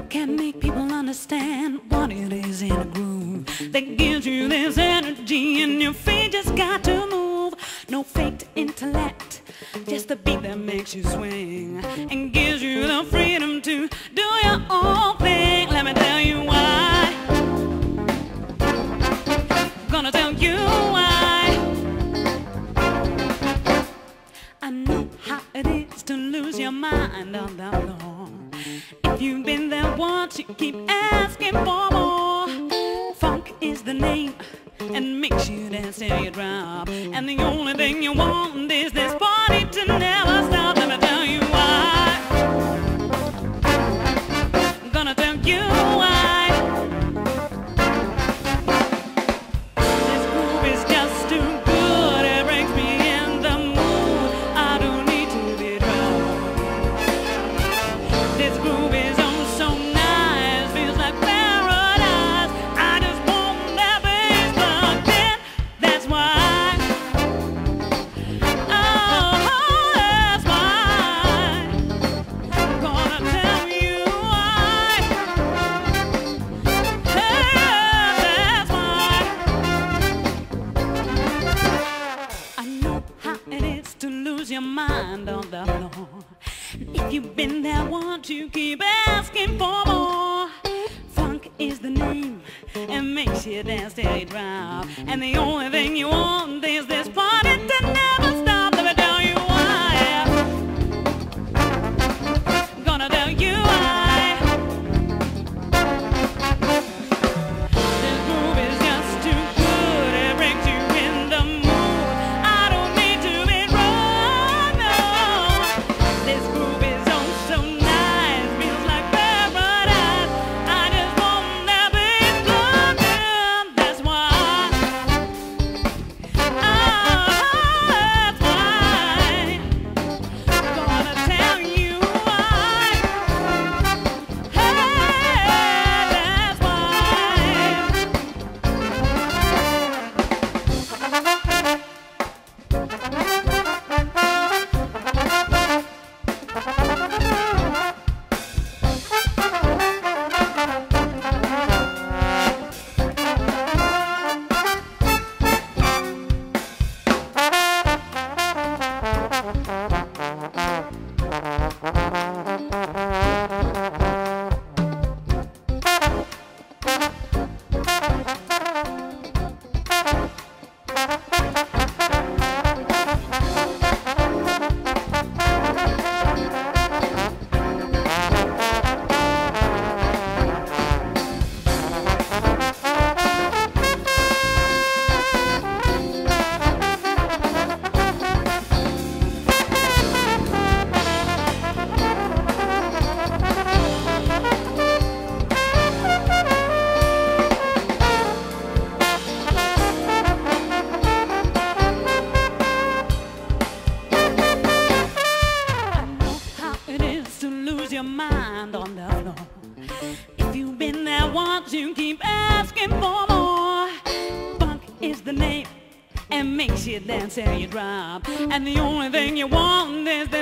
Can't make people understand what it is in a groove that gives you this energy, and your feet just got to move. No faked intellect, just the beat that makes you swing and gives you the freedom to do your own thing. Let me tell you why. Gonna tell you why. I know how it is to lose your mind on the floor. If you've been there once, you keep asking for more. Funk is the name and makes you dance till you drop. And the only thing you want is this party to never stop. Let me tell you why. I'm gonna tell you why. This groove is just too good. It brings me in the mood. I don't need to be drunk. This groove is your mind on the floor. If you've been there once, you keep asking for more. Funk is the name and makes you dance till you drop. And the only thing you want is this party to never stop. Let me tell you why. I'm gonna tell you why. This groove is just too good. It brings you in the mood. I don't need to be wrong. This groove is oh so nice, feels like paradise. I just wanna be loving. That's why. That's why. Gonna tell you why. Hey, that's your mind on the floor. If you've been there once, you keep asking for more. Funk is the name and makes you dance till you drop. And the only thing you want is the